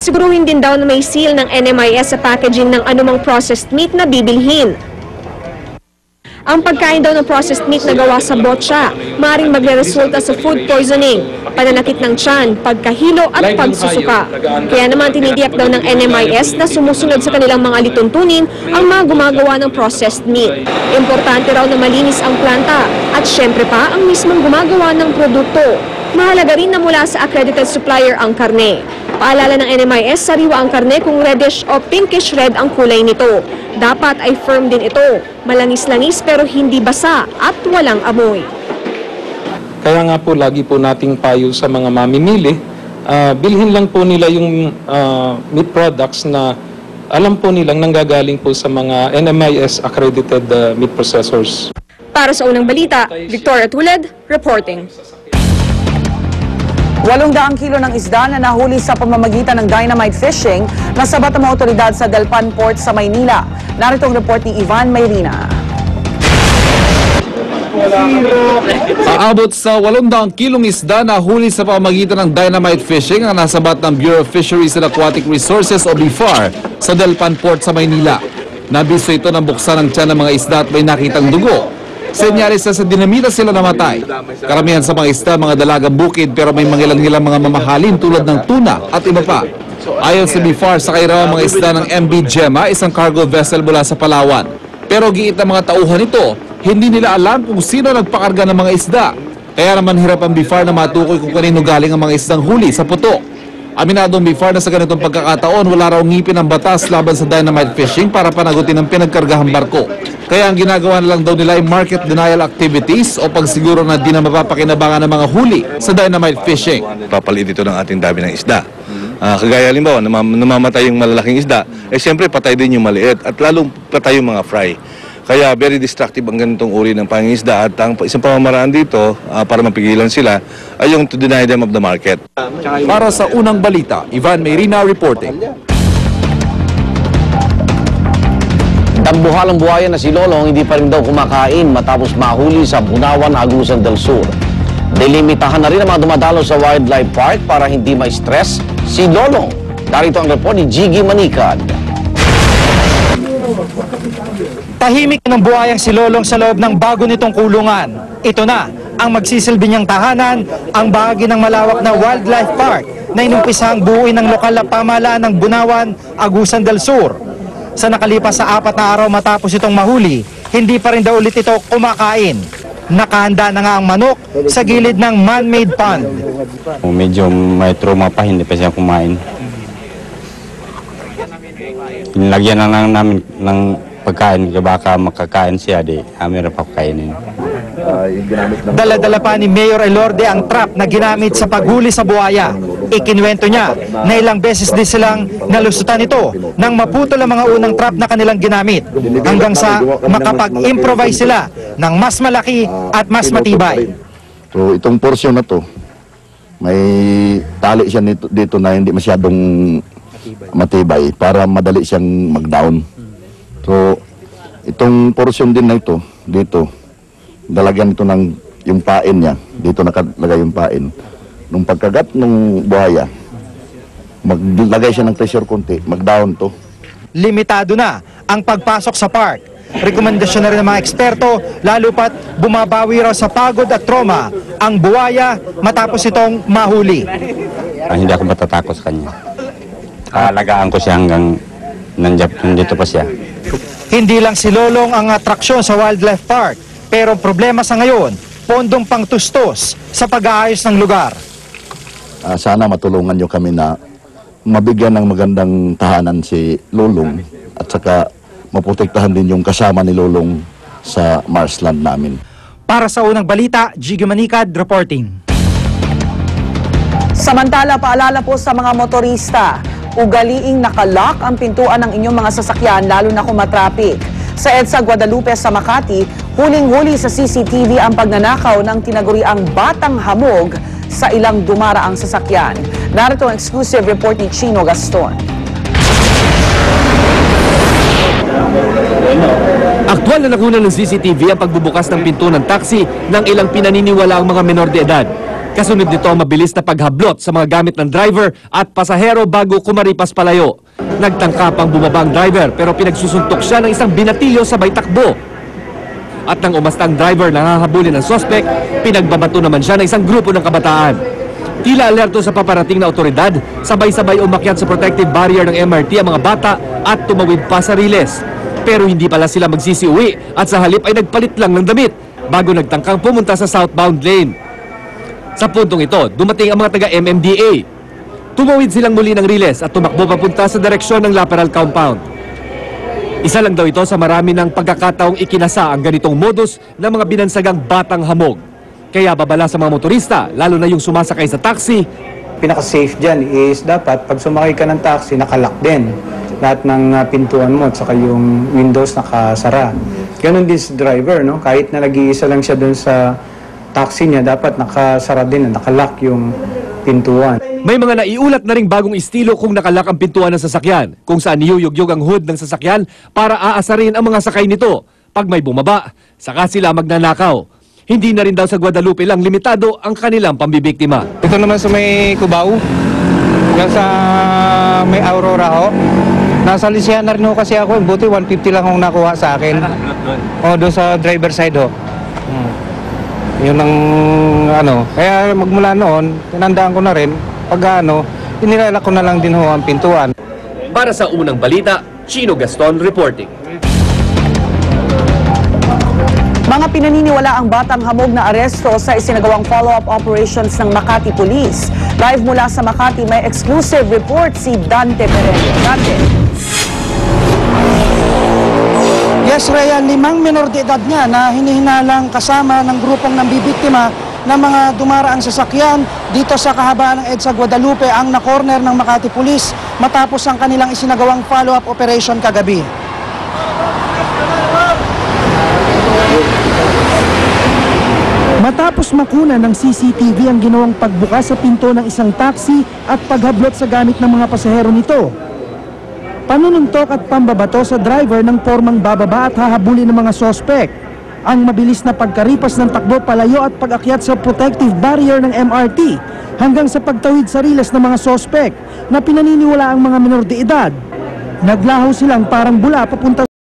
Siguruhin din daw na may seal ng NMIS sa packaging ng anumang processed meat na bibilhin. Ang pagkain daw ng processed meat na gawa sa botsa, maaaring magre-resulta sa food poisoning, pananakit ng tiyan, pagkahilo at pagsusuka. Kaya naman tinitiyak daw ng NMIS na sumusunod sa kanilang mga lituntunin ang mga gumagawa ng processed meat. Importante raw na malinis ang planta at syempre pa ang mismong gumagawa ng produkto. Mahalaga rin na mula sa accredited supplier ang karne. Paalala ng NMIS, sariwa ang karne kung reddish o pinkish red ang kulay nito. Dapat ay firm din ito, malangis-langis pero hindi basa at walang amoy. Kaya nga po lagi po nating payo sa mga mamimili, bilhin lang po nila yung meat products na alam po nilang nanggagaling po sa mga NMIS accredited meat processors. Para sa unang balita, Victoria Tulad, reporting. 800 kilo ng isda na nahuli sa pamamagitan ng dynamite fishing nasabat ang mga otoridad sa Dalpan Port sa Maynila. Narito ang report ni Ivan Mayrina. Aabot sa 800 kilong isda na huli sa pamamagitan ng dynamite fishing ang nasabat ng Bureau of Fisheries and Aquatic Resources o BFAR sa Dalpan Port sa Maynila. Nabiso ito ng buksan ng tiyan ng mga isda at may nakitang dugo. Senyalis na sa dinamita sila namatay. Karamihan sa mga isda, mga dalagang bukid pero may mangilang-ngilang mga mamahalin tulad ng tuna at iba pa. Ayon sa BFAR, sakay raw ang mga isda ng MV Gemma, isang cargo vessel mula sa Palawan. Pero giit ng mga tauhan nito, hindi nila alam kung sino nagpakarga ng mga isda. Kaya naman hirap ang BFAR na matukoy kung kanino galing ang mga isdang huli sa putok. Aminado ang BFAR na sa ganitong pagkakataon, wala raw ngipin ang batas laban sa dynamite fishing para panagutin ang pinagkargahang barko. Kaya ang ginagawa na lang daw nila ay market denial activities o pagsiguro na di na mapapakinabangan ng mga huli sa dynamite fishing. Papalit ito ng ating dami ng isda. Kagaya halimbawa, namamatay yung malalaking isda, siyempre patay din yung maliit at lalong patay yung mga fry. Kaya very destructive ang ganitong uri ng pangingisda at ang isang pamamaraan dito para mapigilan sila ay yung to deny them of the market. Para sa unang balita, Ivan Mayrina reporting. Dambuhalang buhaya na si Lolong hindi pa rin daw kumakain matapos mahuli sa Bunawan, Agusan del Sur. Delimitahan na rin ang mga dumadalo sa Wildlife Park para hindi ma-stress si Lolong. Darito ang report ni Jiggy Manicad. Tahimik ng buhayang si Lolong sa loob ng bago nitong kulungan. Ito na ang magsisilbi niyang tahanan, ang bahagi ng malawak na Wildlife Park na inumpisang buuin ng lokal na pamahalaan ng Bunawan, Agusan del Sur. Sa nakalipas sa 4 na araw matapos itong mahuli, hindi pa rin daw ulit ito kumakain. Nakahanda na nga ang manok sa gilid ng man-made pond. Medyo may trauma pa, hindi pa siya kumain. Nilagyan na lang namin ng pagkain, baka makakain siya, di amin na pagkainin. Dala-dala pa ni Mayor Elorde ang trap na ginamit sa paghuli sa buhaya. Ikinwento niya na ilang beses din silang nalusutan ito nang maputol ang mga unang trap na kanilang ginamit hanggang sa makapag-improvise sila ng mas malaki at mas matibay. So itong portion na to, may tali siya dito na hindi masyadong matibay para madali siyang mag-down. So itong portion din na ito, dito, dalagyan ito ng yung pain niya. Dito nakalagay yung pain. Nung pagkagat ng buhaya, maglagay siya ng pressure konti, mag-down to. Limitado na ang pagpasok sa park. Rekomendasyon na rin ng mga eksperto, lalo pat bumabawi raw sa pagod at trauma ang buhaya matapos itong mahuli. Hindi ako matatakot sa kanya. Alagaan ko siya hanggang nandito pa siya. Hindi lang si Lolong ang atraksyon sa Wildlife Park, pero problema sa ngayon, pondong pangtustos sa pag-aayos ng lugar. Sana matulungan nyo kami na mabigyan ng magandang tahanan si Lolong at saka maprotektahan din yung kasama ni Lolong sa marshland namin. Para sa unang balita, Jiggy Manicad reporting. Samantala, paalala po sa mga motorista, ugaliing nakalock ang pintuan ng inyong mga sasakyan lalo na kung matrapik. Sa EDSA Guadalupe sa Makati, huling-huli sa CCTV ang pagnanakaw ng tinaguriang batang hamog sa ilang dumaraang sasakyan. Narito ang exclusive report ni Chino Gaston. Aktwal na nakuna ng CCTV ang pagbubukas ng pinto ng taxi ng ilang pinaniniwalaang mga menor de edad. Kasunod nito ang mabilis na paghablot sa mga gamit ng driver at pasahero bago kumaripas palayo. Nagtangka pang bumaba ang driver pero pinagsusuntok siya ng isang binatilyo sabay takbo. At nang umasta ang driver na hahabulin ng sospek, pinagbabato naman siya ng isang grupo ng kabataan. Tila alerto sa paparating na otoridad, sabay-sabay umakyat sa protective barrier ng MRT ang mga bata at tumawid pa sa riles. Pero hindi pala sila magsisiuwi at sa halip ay nagpalit lang ng damit bago nagtangkang pumunta sa southbound lane. Sa puntong ito, dumating ang mga taga-MMDA. Tumawid silang muli ng riles at tumakbo papunta sa direksyon ng Laperal Compound. Isa lang daw ito sa marami ng pagkakataong ikinasa ang ganitong modus ng mga binansagang batang hamog. Kaya babala sa mga motorista, lalo na yung sumasakay sa taxi. Pinaka-safe dyan is dapat pag sumakay ka ng taxi, nakalock din. Lahat ng pintuan mo at saka yung windows nakasara. Ganon din sa driver, no? Kahit na nag-iisa lang siya dun sa taxi niya, dapat nakasara din, nakalock yung pintuan. May mga naiulat na ring bagong estilo kung nakalock ang pintuan ng sasakyan, kung saan niyuyugyog ang hood ng sasakyan para aasarin ang mga sakay nito. Pag may bumaba, saka sila magnanakaw. Hindi na rin daw sa Guadalupe lang limitado ang kanilang pambibiktima. Ito naman sa may Cubao, yan sa may Aurora ho. Nasa Luciana rin ho kasi ako, buti 150 lang akong nakuha sa akin. O, doon sa driver side ho. Yun ang kaya magmula noon, tinandaan ko na rin, pag inilala ko na lang din ho ang pintuan. Para sa unang balita, Chino Gaston reporting. Mga pinaniniwala ang batang hamog na aresto sa isinagawang follow-up operations ng Makati Police. Live mula sa Makati, may exclusive report si Dante Pereira. Dante. Yes, Rhea, 5 minor de edad niya na hinihinalang kasama ng grupong nambibiktima ng mga dumaraang sasakyan dito sa kahabaan ng EDSA Guadalupe ang na-corner ng Makati Police matapos ang kanilang isinagawang follow-up operation kagabi. Matapos makuna ng CCTV ang ginawang pagbukas sa pinto ng isang taxi at paghablot sa gamit ng mga pasahero nito. Panununtok at pambabato sa driver ng pormang bababa at hahabulin ng mga sospek. Ang mabilis na pagkaripas ng takbo palayo at pag-akyat sa protective barrier ng MRT hanggang sa pagtawid sa riles ng mga sospek na pinaniniwala ang mga minor de edad. Naglaho silang parang bula papunta